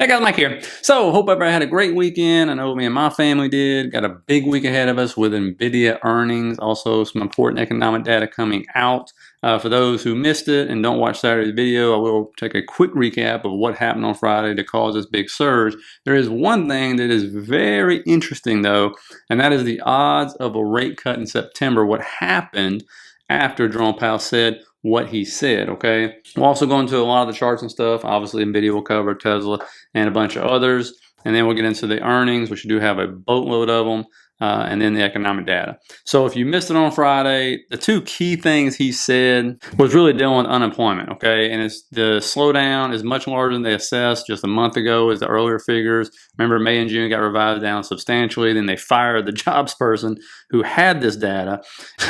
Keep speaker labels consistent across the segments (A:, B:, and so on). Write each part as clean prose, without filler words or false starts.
A: Hey guys, Mike here. So, hope everybody had a great weekend. I know me and my family did. Got a big week ahead of us with Nvidia earnings. Also, some important economic data coming out. For those who missed it and don't watch Saturday's video, I will take a quick recap of what happened on Friday to cause this big surge. There is one thing that is very interesting though, and that is the odds of a rate cut in September. What happened after Jerome Powell said what he said, okay? We'll also go into a lot of the charts and stuff. Obviously, NVIDIA will cover, Tesla, and a bunch of others. And then we'll get into the earnings, which we do have a boatload of them, and then the economic data. So if you missed it on Friday, the two key things he said was really dealing with unemployment, okay? And it's the slowdown is much larger than they assessed just a month ago as the earlier figures. Remember, May and June got revised down substantially. Then they fired the jobs person who had this data.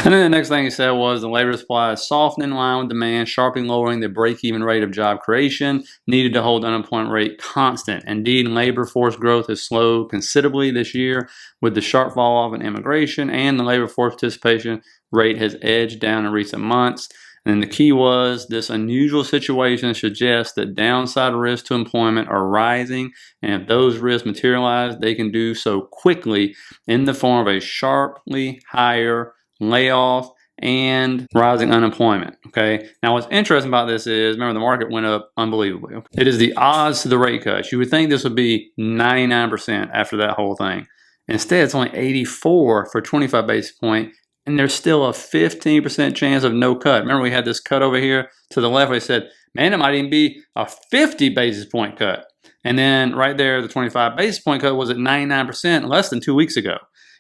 A: And then the next thing he said was the labor supply is softening in line with demand, sharply lowering the break-even rate of job creation, needed to hold the unemployment rate constant. Indeed, labor force growth has slowed considerably this year with the sharp fall off in immigration, and the labor force participation rate has edged down in recent months. And the key was this unusual situation suggests that downside risks to employment are rising, and if those risks materialize, they can do so quickly in the form of a sharply higher layoff and rising unemployment. Okay. Now, what's interesting about this is, remember, the market went up unbelievably. Okay? It is the odds to the rate cuts. You would think this would be 99% after that whole thing. Instead, it's only 84 for 25 basis point, and there's still a 15% chance of no cut. Remember, we had this cut over here to the left. We said, man, it might even be a 50 basis point cut. And then right there, the 25 basis point cut was at 99% less than 2 weeks ago.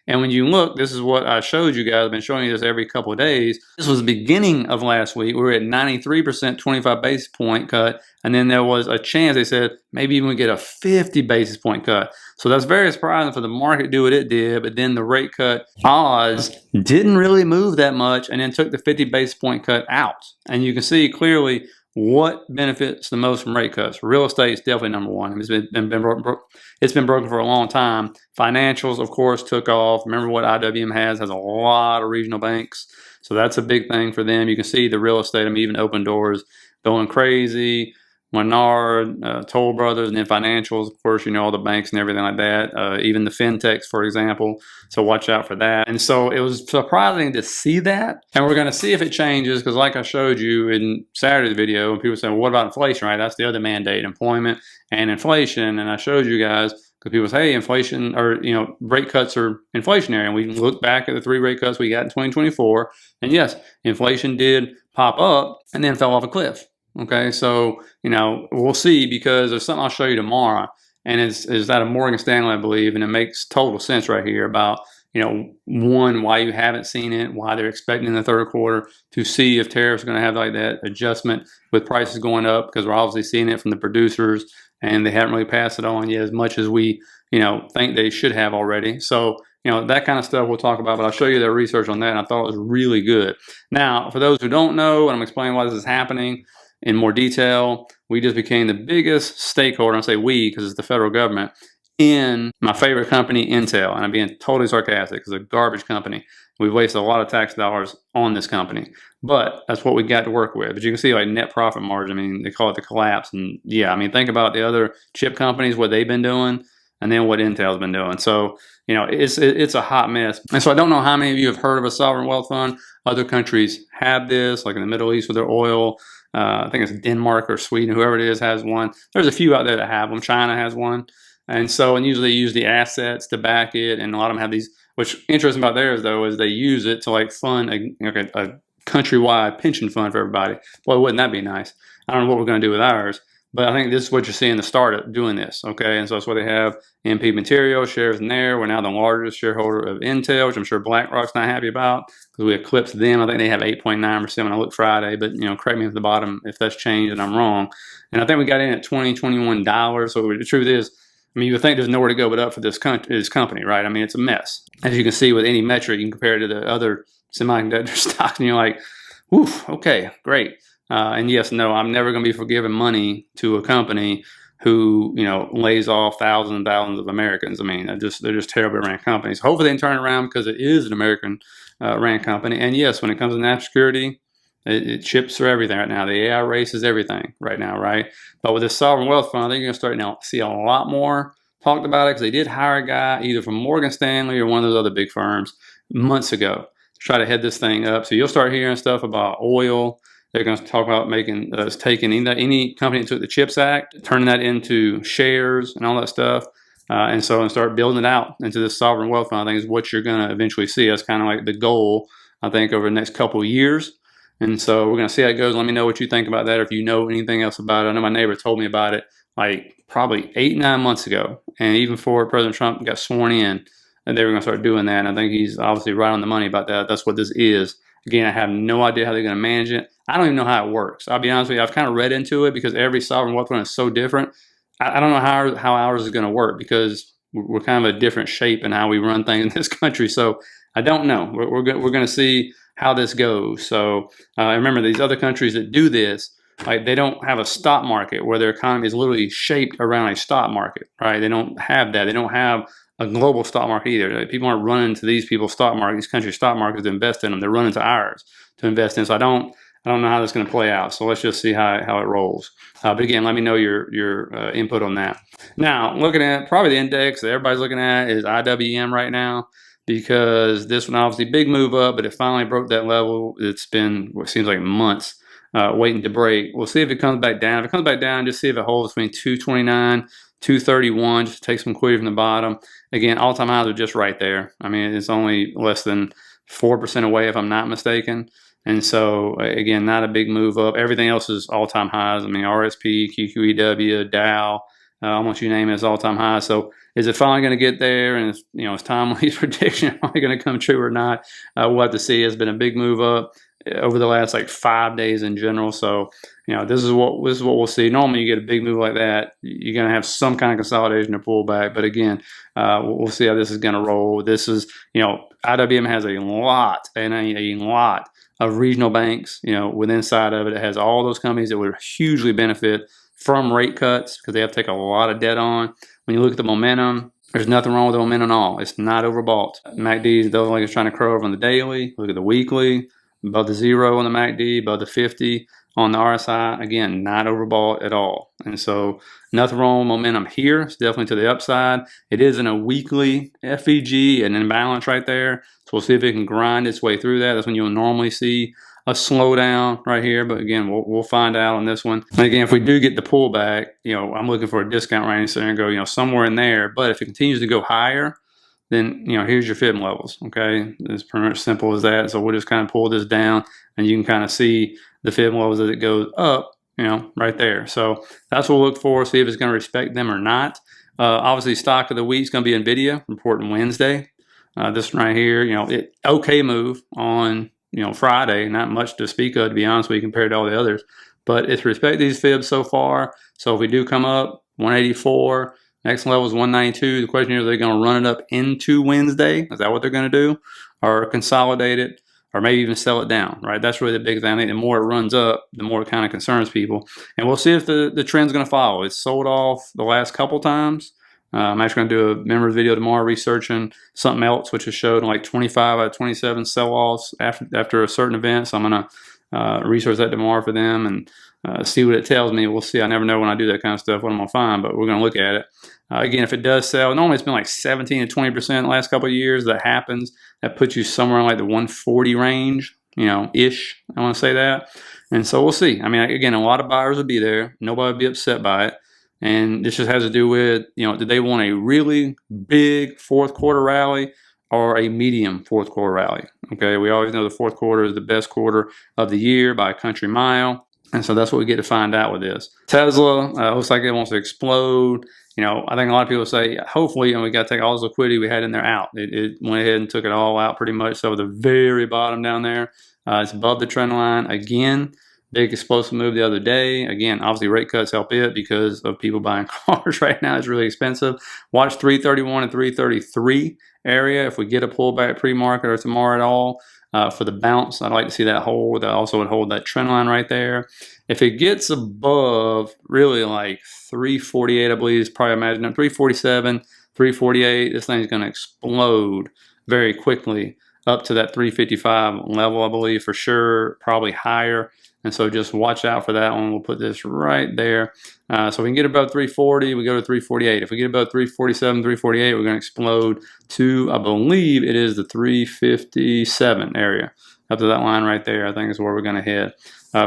A: And when you look, this is what I showed you guys. I've been showing you this every couple of days. This was the beginning of last week. We were at 93% 25 basis point cut. And then there was a chance, they said, maybe even we get a 50 basis point cut. So that's very surprising for the market to do what it did. But then the rate cut odds didn't really move that much and then took the 50 basis point cut out. And you can see clearly what benefits the most from rate cuts. Real estate is definitely number one. It's been broken for a long time. Financials, of course, took off. Remember what IWM has a lot of regional banks. So that's a big thing for them. You can see the real estate, even Open Doors going crazy. Menard, Toll Brothers, and then financials, of course, all the banks and everything like that, even the fintechs, for example. So watch out for that. And so it was surprising to see that. And we're going to see if it changes because like I showed you in Saturday's video, when people say, well, what about inflation, right? That's the other mandate, employment and inflation. And I showed you guys because people say, hey, inflation or, rate cuts are inflationary. And we look back at the 3 rate cuts we got in 2024. And yes, inflation did pop up and then fell off a cliff. Okay, so, we'll see because there's something I'll show you tomorrow. And it's out of Morgan Stanley, I believe. And it makes total sense right here about, one, why you haven't seen it, why they're expecting in the third quarter to see if tariffs are going to have like that adjustment with prices going up because we're obviously seeing it from the producers and they haven't really passed it on yet as much as we, think they should have already. So, that kind of stuff we'll talk about, but I'll show you their research on that. And I thought it was really good. Now, for those who don't know, and I'm explaining why this is happening in more detail, we just became the biggest stakeholder, I say we because it's the federal government, in my favorite company, Intel. And I'm being totally sarcastic because it's a garbage company. We've wasted a lot of tax dollars on this company. But that's what we got to work with. But you can see like net profit margin, they call it the collapse. And yeah, think about the other chip companies, what they've been doing, and then what Intel's been doing. So, it's a hot mess. And so I don't know how many of you have heard of a sovereign wealth fund. Other countries have this, like in the Middle East with their oil. I think it's Denmark or Sweden, whoever it is has one. There's a few out there that have them. China has one. And usually they use the assets to back it. And a lot of them have these, what's interesting about theirs though, is they use it to like fund a countrywide pension fund for everybody. Boy, wouldn't that be nice? I don't know what we're going to do with ours. But I think this is what you're seeing the start of doing this, okay? And so that's what they have. MP Materials shares in there. We're now the largest shareholder of Intel, which I'm sure BlackRock's not happy about because we eclipsed them. I think they have 8.9% when I looked Friday, but correct me at the bottom if that's changed and I'm wrong. And I think we got in at $20, $21. So the truth is, you would think there's nowhere to go but up for this company, right? It's a mess. As you can see with any metric, you can compare it to the other semiconductor stocks, and you're like, oof, okay, great. And yes, no, I'm never going to be forgiving money to a company who, lays off thousands and thousands of Americans. They're just terribly ran companies. Hopefully they can turn it around because it is an American ran company. And yes, when it comes to national security, Chips are everything right now. The AI race is everything right now, right? But with this sovereign wealth fund, I think you're going to start now see a lot more talked about it, because they did hire a guy either from Morgan Stanley or one of those other big firms months ago to try to head this thing up. So you'll start hearing stuff about oil. They're going to talk about taking any company that took the CHIPS Act, turning that into shares and all that stuff. And start building it out into this sovereign wealth fund, I think, is what you're going to eventually see. That's kind of like the goal, I think, over the next couple of years. And so we're going to see how it goes. Let me know what you think about that, or if you know anything else about it. I know my neighbor told me about it like probably 8-9 months ago. And even before President Trump got sworn in, and they were going to start doing that. And I think he's obviously right on the money about that. That's what this is. Again, I have no idea how they're going to manage it. I don't even know how it works. I'll be honest with you. I've kind of read into it because every sovereign wealth fund is so different. I don't know how ours is going to work, because we're kind of a different shape in how we run things in this country. So I don't know. We're going to see how this goes. So remember, these other countries that do this, like, they don't have a stock market where their economy is literally shaped around a stock market, right? They don't have that. They don't have a global stock market either. People aren't running to these people's stock market, these countries' stock markets to invest in them. They're running to ours to invest in. So I don't know how that's going to play out. So let's just see how it rolls. But again, let me know your input on that. Now, looking at probably the index that everybody's looking at is IWM right now, because this one obviously big move up, but it finally broke that level. It's been what seems like months waiting to break. We'll see if it comes back down. If it comes back down, just see if it holds between 229, 231. Just take some liquidity from the bottom. Again, all-time highs are just right there. I mean, it's only less than 4% away, if I'm not mistaken. And so, again, not a big move up. Everything else is all-time highs. I mean, RSP, QQEW, Dow, almost you name it, is all-time high. So is it finally going to get there? And is Tom Lee's prediction finally going to come true or not? We'll have to see. It's been a big move up over the last like 5 days in general. So this is what we'll see. Normally, you get a big move like that, you're going to have some kind of consolidation or pullback. But again, we'll see how this is going to roll. This is IWM has a lot of regional banks. With inside of it, it has all those companies that would hugely benefit from rate cuts, because they have to take a lot of debt on. When you look at the momentum, there's nothing wrong with the momentum at all. It's not overbought. MACD doesn't like it's trying to crow over on the daily. Look at the weekly, above the 0 on the MACD, above the 50 on the RSI. Again, not overbought at all. And so nothing wrong with momentum here. It's definitely to the upside. It is in a weekly FEG, an imbalance right there. So we'll see if it can grind its way through that. That's when you'll normally see a slowdown right here. But again, we'll find out on this one. And again, if we do get the pullback, I'm looking for a discount range, so I'm going to go, somewhere in there. But if it continues to go higher, then here's your fib levels. Okay, it's pretty much simple as that. So we'll just kind of pull this down, and you can kind of see the fib levels as it goes up, right there. So that's what we'll look for, see if it's going to respect them or not. Obviously, stock of the week is going to be Nvidia, reporting Wednesday. This one right here, okay move on Friday, not much to speak of, to be honest with you, compared to all the others. But it's respect these fibs so far. So if we do come up 184. Next level is 192. The question is, are they going to run it up into Wednesday? Is that what they're going to do? Or consolidate it? Or maybe even sell it down, right? That's really the big thing. I think the more it runs up, the more it kind of concerns people. And we'll see if the trend's going to follow. It's sold off the last couple times. I'm actually going to do a members video tomorrow researching something else, which has showed like 25 out of 27 sell-offs after a certain event. So I'm going to research that tomorrow for them and see what it tells me. We'll see. I never know when I do that kind of stuff what I'm going to find, but we're going to look at it. Again, if it does sell, normally it's been like 17 to 20% the last couple of years. That happens. That puts you somewhere in like the 140 range, ish. I want to say that. And so we'll see. I mean, again, a lot of buyers will be there. Nobody will be upset by it. And this just has to do with, do they want a really big fourth quarter rally or a medium fourth quarter rally? Okay, we always know the fourth quarter is the best quarter of the year by a country mile. And so that's what we get to find out with this. Tesla looks like it wants to explode. I think a lot of people say, hopefully, and we got to take all this liquidity we had in there out. It went ahead and took it all out pretty much. So the very bottom down there, it's above the trend line. Again, big explosive move the other day. Again, obviously rate cuts help it because of people buying cars right now. It's really expensive. Watch 331 and 333 area. If we get a pullback pre-market or tomorrow at all, for the bounce, I'd like to see that hold. That also would hold that trend line right there. If it gets above really like 348, I believe is probably imagining 347, 348, this thing's going to explode very quickly up to that 355 level, I believe, for sure, probably higher. And so just watch out for that one. We'll put this right there. So we can get above 340, we go to 348. If we get above 347, 348, we're going to explode to, I believe it is the 357 area. Up to that line right there, I think is where we're going to hit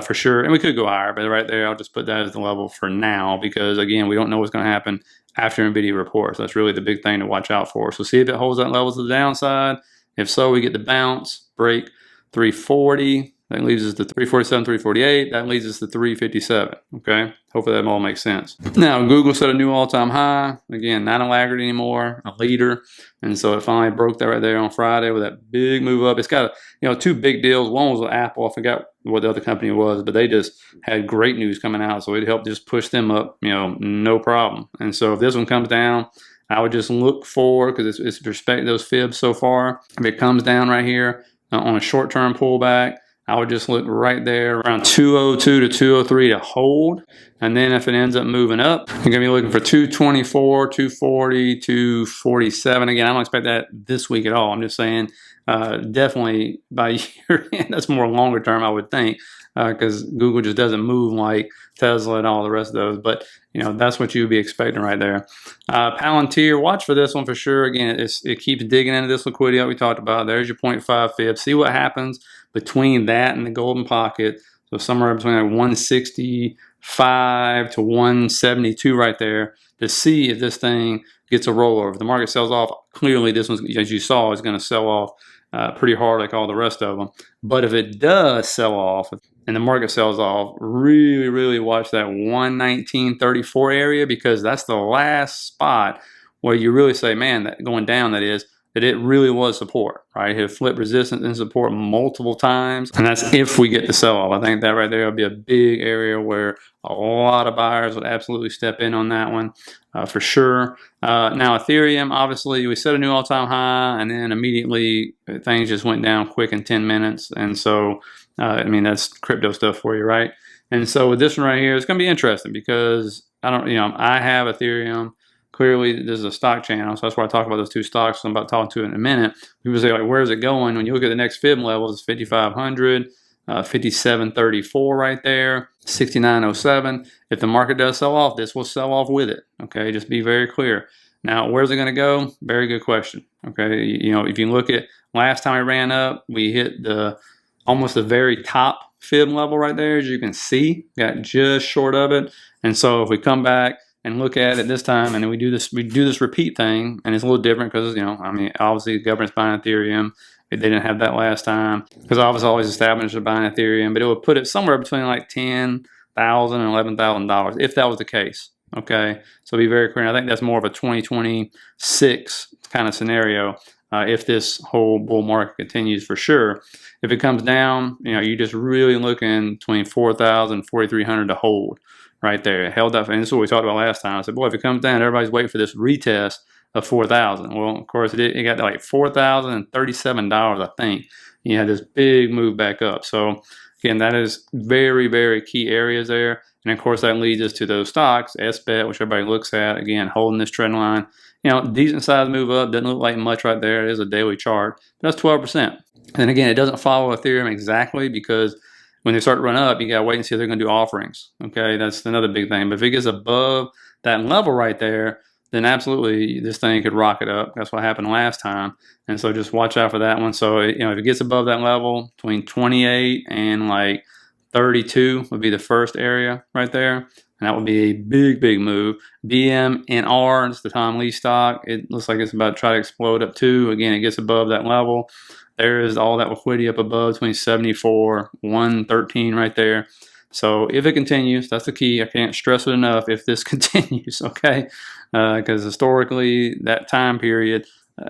A: for sure. And we could go higher, but right there, I'll just put that as the level for now because, again, we don't know what's going to happen after NVIDIA reports. That's really the big thing to watch out for. So see if it holds that level to the downside. If so, we get the bounce, break 340. That leads us to 347, 348. That leads us to 357. Okay, hopefully that all makes sense. Now, Google set a new all-time high. Again, not a laggard anymore, a leader. And so it finally broke that right there on Friday with that big move up. It's got, two big deals. One was with Apple. I forgot what the other company was, but they just had great news coming out. So it helped just push them up, no problem. And so if this one comes down, I would just look for, because it's respect those fibs so far. If it comes down right here on a short-term pullback, I would just look right there around 202 to 203 to hold. And then if it ends up moving up, you're going to be looking for 224, 240, 247. Again, I don't expect that this week at all. I'm just saying definitely by year end, that's more longer term, I would think, because Google just doesn't move like Tesla and all the rest of those. But, that's what you would be expecting right there. Palantir, watch for this one for sure. Again, it keeps digging into this liquidity that we talked about. There's your 0.5 fib. See what happens between that and the golden pocket. So somewhere between like 165 to 172 right there to see if this thing gets a rollover. If the market sells off, clearly this one, as you saw, is going to sell off pretty hard like all the rest of them. But if it does sell off and the market sells off, really, really watch that 119.34 area, because that's the last spot where you really say, man, that going down, that it really was support, right? It flipped resistance and support multiple times, and that's if we get the sell-off. I think that right there will be a big area where a lot of buyers would absolutely step in on that one for sure. Now, Ethereum, obviously, we set a new all-time high, and then immediately things just went down quick in 10 minutes, and so, that's crypto stuff for you, right? And so with this one right here, it's going to be interesting because I have Ethereum. Clearly, this is a stock channel, so that's why I talk about those two stocks I'm about to talk to in a minute. People say, like, where's it going? When you look at the next fib levels, it's 5,500, 57.34 right there, 69.07. If the market does sell off, this will sell off with it. Okay, just be very clear. Now, where's it going to go? Very good question. Okay, if you look at last time it ran up, we hit almost the very top fib level right there, as you can see, got just short of it. And so if we come back and look at it this time, and then we do this repeat thing, and it's a little different because, obviously the government's buying Ethereum. They didn't have that last time because I was always established to buying Ethereum, but it would put it somewhere between like $10,000 and $11,000 if that was the case. Okay, so be very clear. I think that's more of a 2026 kind of scenario if this whole bull market continues for sure. If it comes down, you're just really looking between 4,000 and 4,300 to hold. Right there, it held up, and this is what we talked about last time. I said, boy, if it comes down, everybody's waiting for this retest of 4,000. Well, of course, it got to like $4,037, I think. You had this big move back up. So, again, that is very, very key areas there. And, of course, that leads us to those stocks, SBET, which everybody looks at, again, holding this trend line. Decent size move up. Doesn't look like much right there. It is a daily chart. But that's 12%. And, again, it doesn't follow Ethereum exactly because when they start to run up, you got to wait and see if they're going to do offerings. Okay, that's another big thing. But if it gets above that level right there, then absolutely this thing could rocket up. That's what happened last time. And so just watch out for that one. So, if it gets above that level, between 28 and like 32 would be the first area right there. And that would be a big, big move. BMNR, it's the Tom Lee stock. It looks like it's about to try to explode up too. Again, it gets above that level. There is all that liquidity up above between 74, 113 right there. So if it continues, that's the key. I can't stress it enough if this continues, okay? Because historically, that time period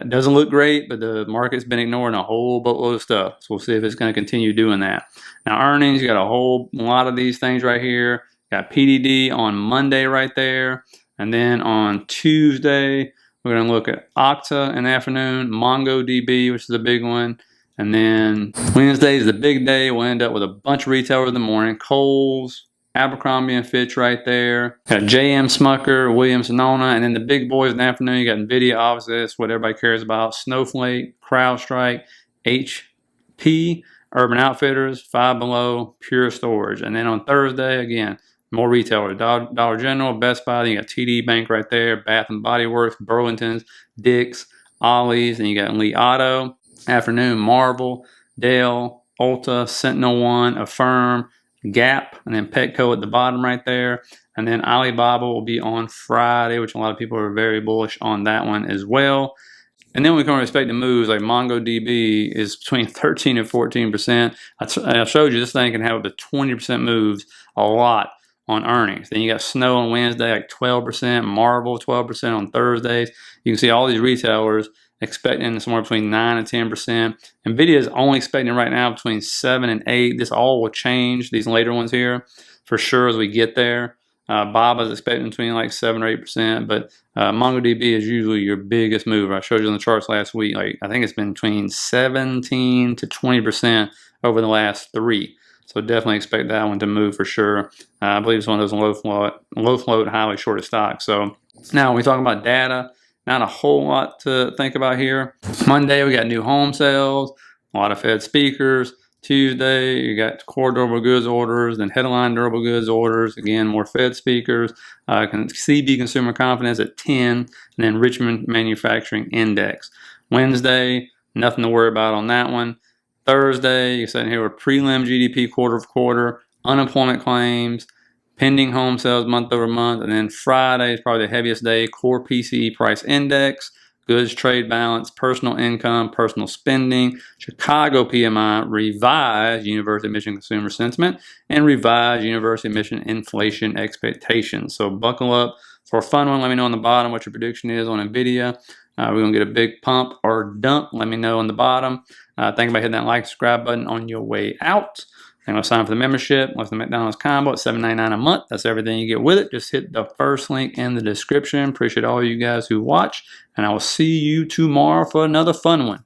A: doesn't look great, but the market's been ignoring a whole boatload of stuff. So we'll see if it's going to continue doing that. Now, earnings, you got a whole lot of these things right here. Got PDD on Monday right there. And then on Tuesday, we're going to look at Okta in the afternoon, MongoDB, which is a big one. And then Wednesday is the big day. We'll end up with a bunch of retailers in the morning. Kohl's, Abercrombie and Fitch right there. Got JM Smucker, Williams Sonoma. And then the big boys in the afternoon, you got NVIDIA, obviously. That's what everybody cares about. Snowflake, CrowdStrike, HP, Urban Outfitters, Five Below, Pure Storage. And then on Thursday, again, more retailers. Dollar General, Best Buy, then you got TD Bank right there, Bath and Body Works, Burlington's, Dick's, Ollie's, and you got Lee Auto. Afternoon, Marvel, Dell, Ulta, Sentinel One, Affirm, Gap, and then Petco at the bottom right there. And then Alibaba will be on Friday, which a lot of people are very bullish on that one as well. And then we can expect the moves like MongoDB is between 13 and 14%. I showed you this thing can have up to 20% moves, a lot on earnings. Then you got Snow on Wednesday, like 12%, Marvel 12% on Thursdays. You can see all these retailers expecting somewhere between 9 and 10%. Nvidia is only expecting right now between 7 and 8. This all will change, these later ones here, for sure as we get there. Bob is expecting between like 7 or 8%, but MongoDB is usually your biggest mover. I showed you on the charts last week. Like I think it's been between 17 to 20% over the last 3. So definitely expect that one to move for sure. I believe it's one of those low float, highly shorted stocks. So now when we talk about data, not a whole lot to think about here. Monday we got new home sales, a lot of Fed speakers. Tuesday, you got core durable goods orders, then headline durable goods orders, again, more Fed speakers, CB consumer confidence at 10, and then Richmond Manufacturing Index. Wednesday, nothing to worry about on that one. Thursday, you're sitting here with prelim GDP quarter-over-quarter, unemployment claims, pending home sales month over month, and then Friday is probably the heaviest day, core PCE price index, goods trade balance, personal income, personal spending, Chicago PMI, revised University of Michigan consumer sentiment, and revised University of Michigan inflation expectations. So buckle up for a fun one. Let me know on the bottom what your prediction is on Nvidia. We're going to get a big pump or dump. Let me know on the bottom. Think about hitting that like, subscribe button on your way out. I'm going to sign up for the membership. What's the McDonald's combo at $7.99 a month? That's everything you get with it. Just hit the first link in the description. Appreciate all you guys who watch, and I will see you tomorrow for another fun one.